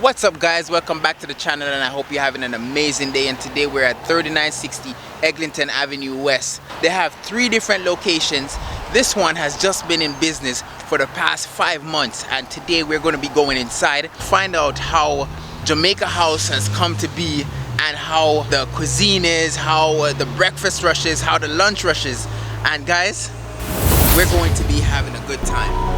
What's up guys, welcome back to the channel and I hope you're having an amazing day. And today we're at 3960 Eglinton Avenue West. They have 3 different locations. This one has just been in business for the past 5 months, and today we're going to be going inside, find out how Jamaica House has come to be and how the cuisine is, how the breakfast rush is, how the lunch rush is. And guys, we're going to be having a good time.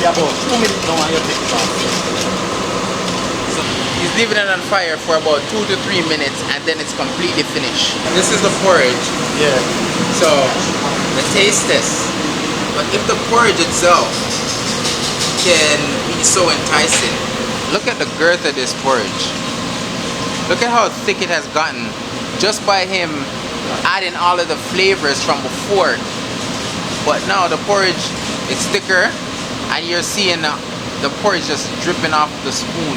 About 2 minutes now and you take it off. So he's leaving it on fire for about 2 to 3 minutes and then it's completely finished. This is the porridge. Yeah. So the taste test. But if the porridge itself can be so enticing, look at the girth of this porridge. Look at how thick it has gotten just by him adding all of the flavors from before. But now the porridge is thicker. And you're seeing the porridge just dripping off the spoon.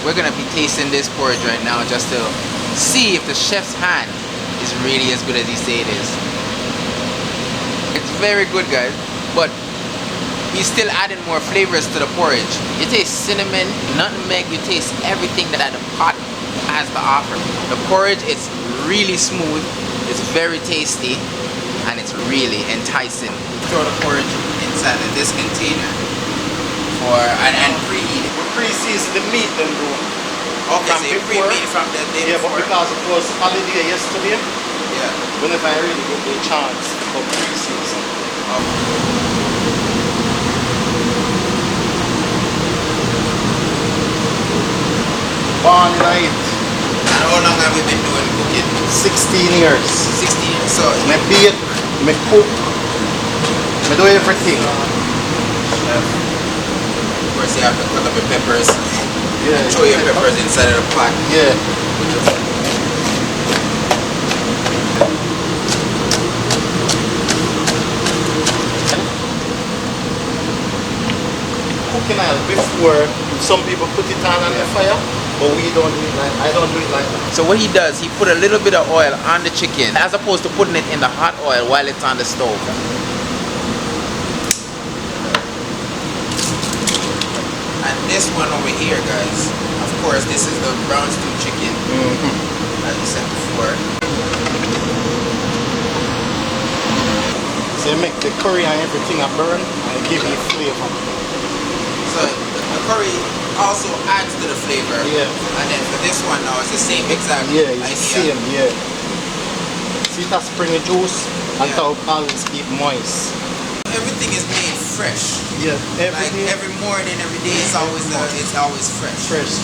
We're gonna be tasting this porridge right now just to see if the chef's hand is really as good as he say it is. It's very good guys, but he's still adding more flavors to the porridge. You taste cinnamon, nutmeg, you taste everything that the pot has to offer. The porridge is really smooth, it's very tasty, and it's really enticing. Throw the porridge inside of this container and preheat it. We pre-season the meat then bro. Okay, so you pre-meat from the day before. But because it was holiday yesterday, yeah. whenever I really get the chance to pre-season. Born in it. And how long have you been doing cooking? 16 years. 16 years. So I bake, I cook, I do everything. Of course you have to cut up your peppers. Yeah. Throw your peppers inside of the pot. Yeah. Cooking oil before some people put it on the fire, but we don't do it like I don't do it like that. So what he does, he put a little bit of oil on the chicken as opposed to putting it in the hot oil while it's on the stove. And this one over here, guys, of course, this is the brown stew chicken, as I said before. So you make the curry and everything a burn and give it flavor. So the curry also adds to the flavor. Yeah. And then for this one now, it's the same exact Yeah, it's idea. the same, yeah. See that spring juice and Yeah. how always keep moist. Everything is made fresh. Yeah, Like every morning, every day, it's always fresh. fresh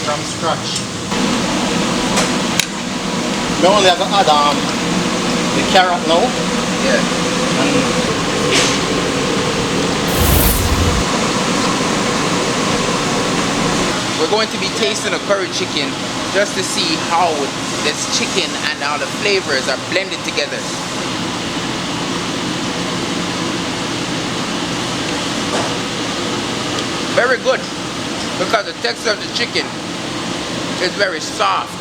from scratch. We only have to add the carrot now. Yeah. We're going to be tasting a curry chicken just to see how this chicken and all the flavors are blended together. Very good, because the texture of the chicken is very soft.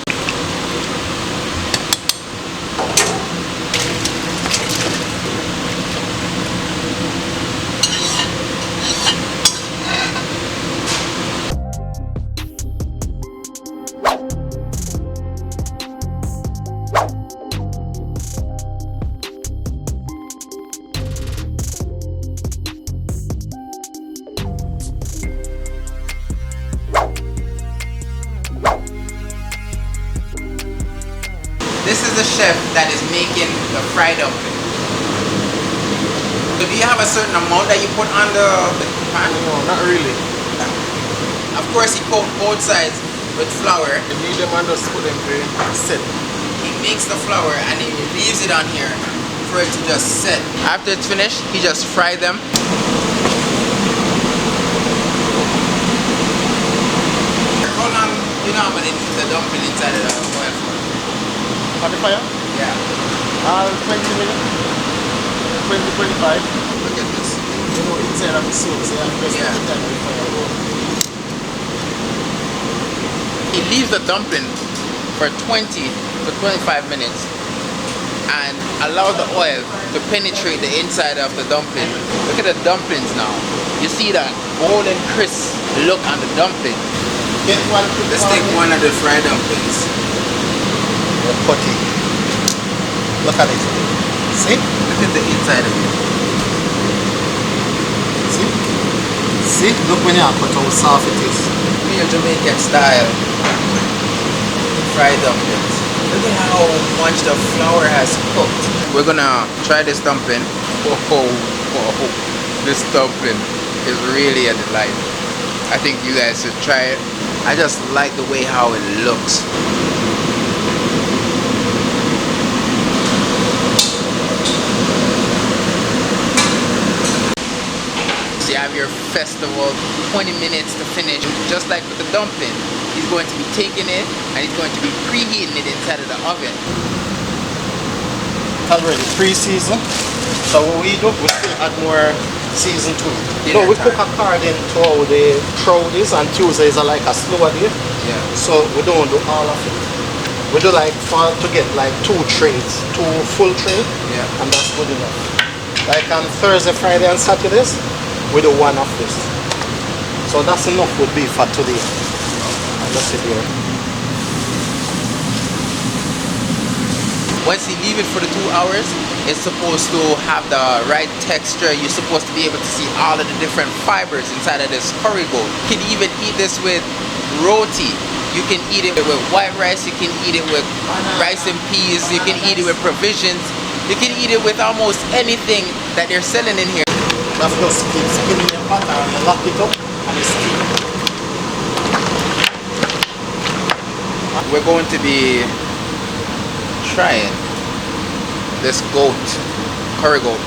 This is the chef that is making the fried dumpling. So do you have a certain amount that you put on the pan? No, not really. Of course, he coats both sides with flour. You need them and just put them to set. He makes the flour and he leaves it on here for it to just set. After it's finished, he just fries them. How long you normally leave the dumpling inside of the oil for? On the fire? Yeah. 20 minutes. 20-25. Look at this. You know, inside of the soup, so you have to just Yeah. put it on the fire. He leaves the dumpling for 20 to 25 minutes and allow the oil to penetrate the inside of the dumpling. Look at the dumplings now. You see that golden crisp look on the dumpling. Get one. Let's take one of the fried dumplings. Cut it. Look at it. See? Look at the inside of it. See? See? Look when you cut how soft it is. Real Jamaican style fried dumplings. Look at how much the flour has cooked. We're gonna try this dumpling. Oh, this dumpling is really a delight. I think you guys should try it. I just like the way how it looks. So you have your festival, 20 minutes to finish. Just like with the dumpling, he's going to be taking it and he's going to be preheating it inside of the oven. Already pre-season. So what we do, we still add more season to it. Dinner No, we cook time. according to how the crowd is, and Tuesdays are like a slower day. Yeah. So we don't do all of it. We do like to get like 2 trays, 2 full tray, Yeah. and that's good enough. Like on Thursday, Friday, and Saturdays, we do 1 of this. So that's enough would be for today. And that's it here. Once you leave it for the 2 hours, it's supposed to have the right texture. You're supposed to be able to see all of the different fibers inside of this curry goat. You can even eat this with roti. You can eat it with white rice. You can eat it with rice and peas. You can eat it with provisions. You can eat it with almost anything that they're selling in here. That's just keep spinning the pot and you lock it up and it's steam. We're going to be trying this goat, curry goat.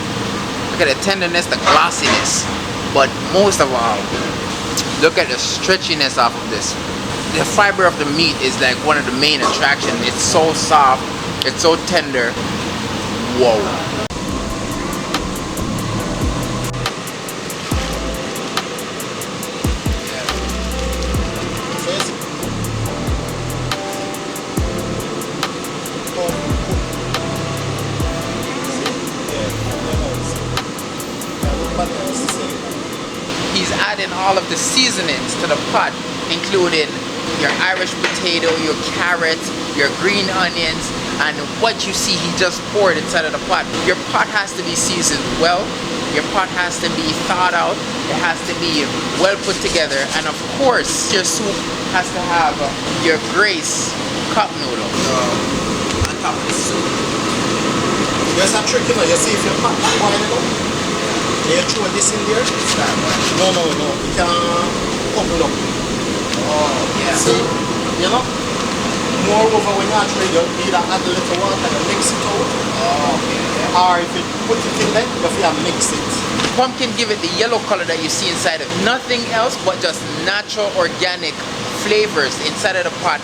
Look at the tenderness, the glossiness, but most of all, look at the stretchiness of this. The fiber of the meat is like one of the main attractions. It's so soft, it's so tender. Whoa. He's adding all of the seasonings to the pot, including your Irish potato, your carrot, your green onions, and what you see he just poured inside of the pot. Your pot has to be seasoned well. Your pot has to be thawed out. It has to be well put together. And of course, your soup has to have your Grace cup noodle. On top of the soup. There's a trick, you know, you see if you pot that boiling up, you throw this in there. No, it can bubble up. Oh, yeah. See, you know? Moreover, when you're trying, you either add a little water and mix it out. Oh, okay. Yeah. Or if you put it in there, you have to mix it. Pumpkin give it the yellow color that you see inside of it. Nothing else but just natural organic flavors inside of the pot.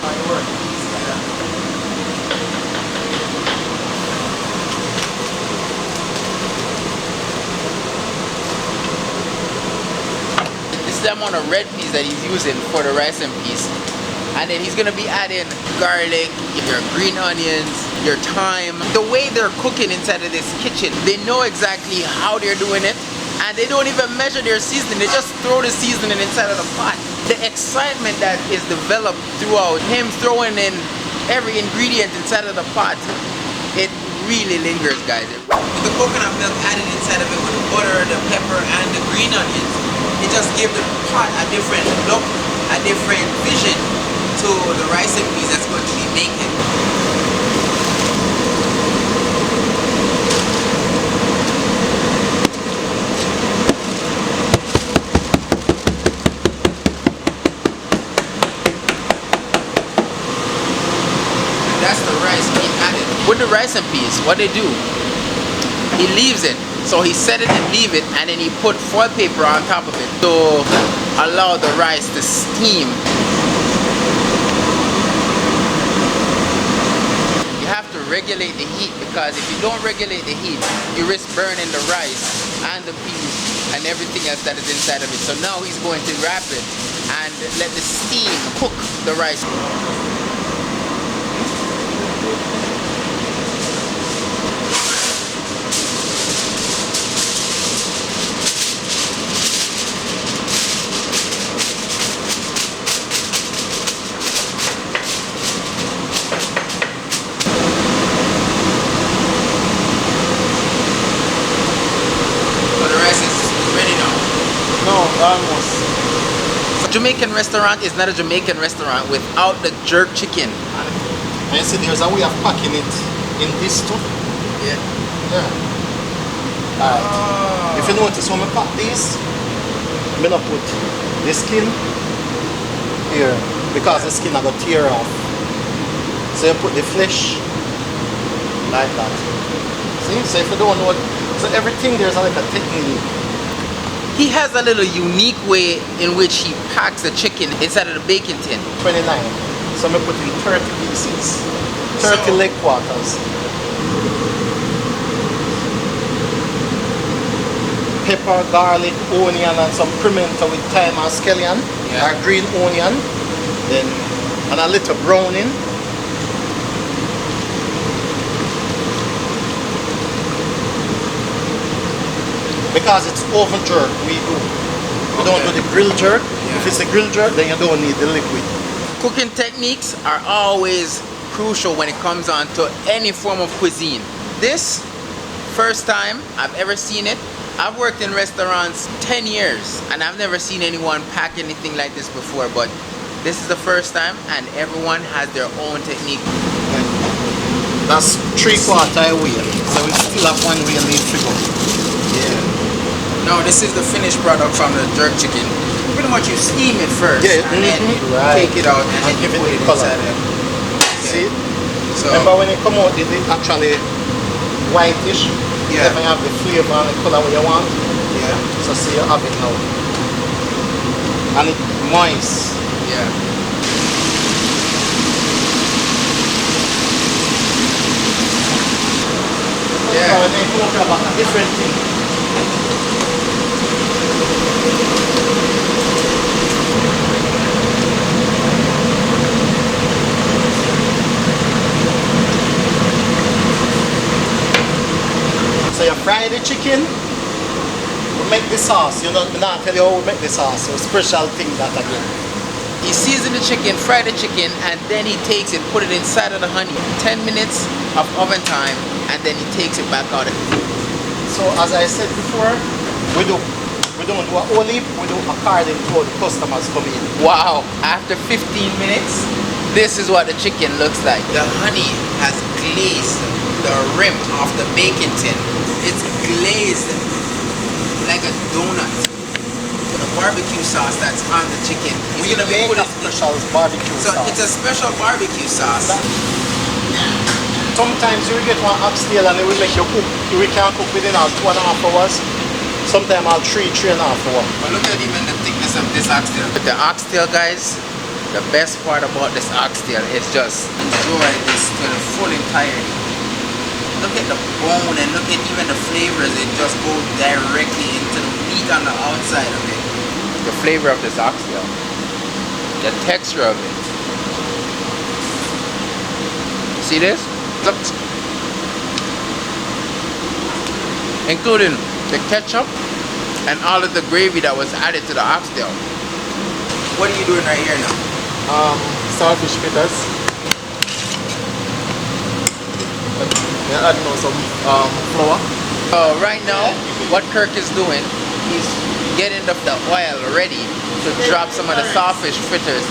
This is the amount of red peas that he's using for the rice and peas. And then he's gonna be adding garlic, your green onions, your thyme. The way they're cooking inside of this kitchen, they know exactly how they're doing it, and they don't even measure their seasoning. They just throw the seasoning inside of the pot. The excitement that is developed throughout him throwing in every ingredient inside of the pot, it really lingers, guys. With the coconut milk added inside of it with the butter, the pepper, and the green onions, it just gives the pot a different look, a different vision to the rice and peas that's going to be making. And that's the rice being added. With the rice and peas, what they do, he leaves it. So he set it and leave it, and then he put foil paper on top of it to allow the rice to steam. regulate the heat, because if you don't regulate the heat, you risk burning the rice and the peas and everything else that is inside of it. So now he's going to wrap it and let the steam cook the rice. Almost. A Jamaican restaurant is not a Jamaican restaurant without the jerk chicken. And you see there's a way of packing it in this too. Yeah. Yeah. Alright. If you notice when I pack these, I'm gonna put the skin here because the skin I got tear off. So you put the flesh like that. See? So if you don't know, so everything there's like a technique. He has a little unique way in which he packs the chicken inside of the baking tin. 29. So I'm putting 30 pieces. 30 leg quarters. Pepper, garlic, onion, and some pimento with thyme and scallion. Yeah. Or green onion. Then, and a little browning. Because it's oven jerk, we don't do the grill jerk. Yeah. If it's a grill jerk, then you don't need the liquid. Cooking techniques are always crucial when it comes on to any form of cuisine. This, first time I've ever seen it. I've worked in restaurants 10 years and I've never seen anyone pack anything like this before, but this is the first time and everyone has their own technique. That's 3/4 wheel, so we still have 1 wheel left to go. Yeah. No, this is the finished product from the jerk chicken. Pretty much you steam it first, Yeah, and then you take it out and then you put it inside it. See? So, remember when it come out, it's actually whitish. Yeah. If you have the flavor and the color what you want. yeah, So see you have it now. And it's moist. yeah. Yeah. So then you talk about a different thing. So you fry the chicken, we make the sauce. You know, I not tell you how we make the sauce. So special thing that again. He seasons the chicken, fry the chicken, and then he takes it, put it inside of the honey. 10 minutes of oven time, and then he takes it back out. So as I said before, we don't do a whole heap, we do according to how the customers come in. Wow! After 15 minutes, this is what the chicken looks like. The honey has glazed the rim of the baking tin. It's glazed like a donut. The barbecue sauce that's on the chicken is We gonna be make put a special barbecue so sauce. it's a special barbecue sauce. Sometimes you get one oxtail and it will make you cook. We can cook within 2.5 hours. Sometimes 3.5 hours. But look at even the thickness of this oxtail. With the oxtail, guys, the best part about this oxtail is just enjoy this to the full entirety. Look at the bone and look at even the flavors. It just goes directly into the meat on the outside of it. The flavor of this oxtail, the texture of it. See this? Look. Including the ketchup and all of the gravy that was added to the oxtail. What are you doing right here now? Starfish fritters. Yeah, add now some flour. Right now, what Kirk is doing, he's getting the oil ready to drop some of the sawfish fritters.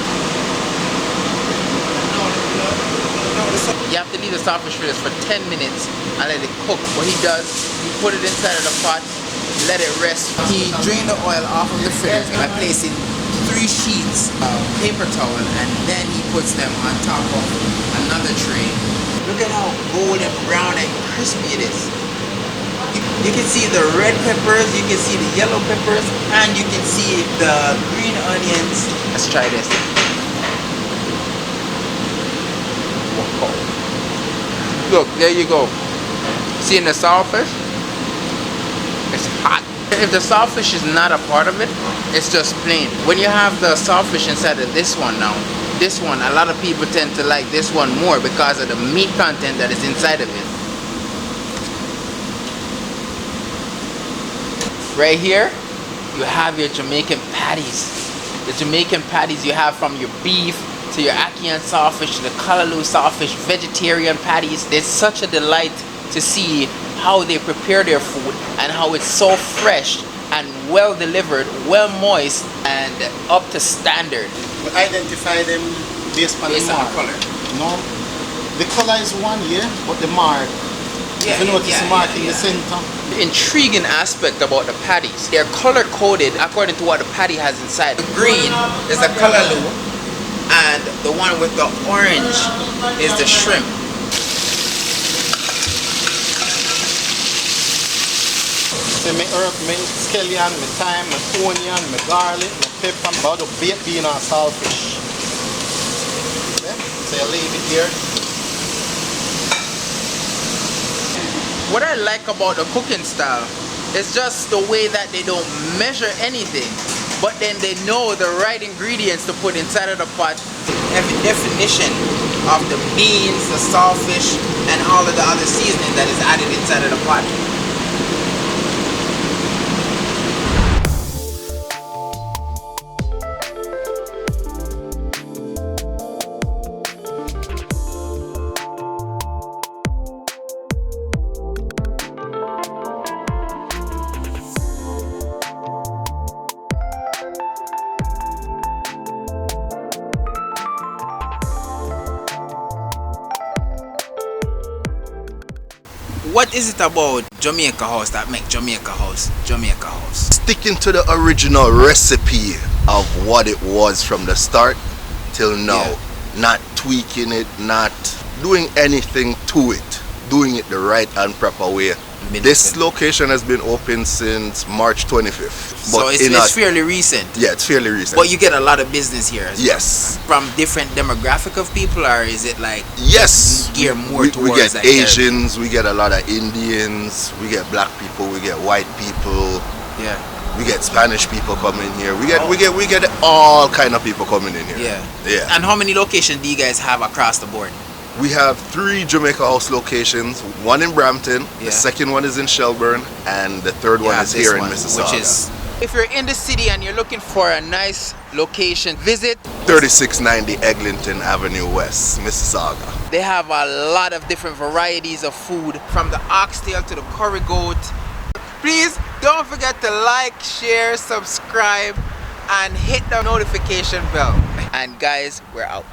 You have to leave the sawfish fritters for 10 minutes and let it cook. What he does, he put it inside of the pot, let it rest. He drained the oil off of the fritters by placing 3 sheets of paper towel, and then he puts them on top of another tray. Look at how golden brown and crispy it is. You can see the red peppers, you can see the yellow peppers, and you can see the green onions. Let's try this. Wow. Look, there you go. Seeing the saltfish? It's hot. If the saltfish is not a part of it, it's just plain. When you have the saltfish inside of this one now, this one, a lot of people tend to like this one more because of the meat content that is inside of it. Right here, you have your Jamaican patties. The Jamaican patties you have from your beef to your ackee and saltfish to the callaloo saltfish vegetarian patties. It's such a delight to see how they prepare their food and how it's so fresh and well delivered, well moist, and up to standard. We identify them based on the mark. Color. No, the color is one, yeah, but the mark. If you notice the mark in the center. The intriguing aspect about the patties, they're color coded according to what the patty has inside. The green is the callaloo, and the one with the orange is the shrimp. So my herb, my scallion, my thyme, my onion, my garlic, my pepper, about the baked bean and saltfish. Okay? So you leave it here. What I like about the cooking style is just the way that they don't measure anything, but then they know the right ingredients to put inside of the pot. Every definition of the beans, the saltfish, and all of the other seasoning that is added inside of the pot. What is it about Jamaica House that makes Jamaica House Jamaica House? Sticking to the original recipe of what it was from the start till now. Yeah. Not tweaking it, not doing anything to it. Doing it the right and proper way. This location has been open since March 25th. So it's fairly recent. Yeah, it's fairly recent. But you get a lot of business here as yes. well. From different demographic of people, or is it like yes, gear more we towards get like Asians, we get a lot of Indians, we get black people, we get white people. Yeah. We get Spanish people coming here. We get all kind of people coming in here. Yeah. Yeah. And how many locations do you guys have across the board? We have 3 Jamaica House locations. One in Brampton, the second one is in Shelburne, and the third one is here in Mississauga. Which is, if you're in the city and you're looking for a nice location, visit 3690 Eglinton Avenue West, Mississauga. They have a lot of different varieties of food, from the oxtail to the curry goat. Please don't forget to like, share, subscribe, and hit the notification bell. And guys, we're out.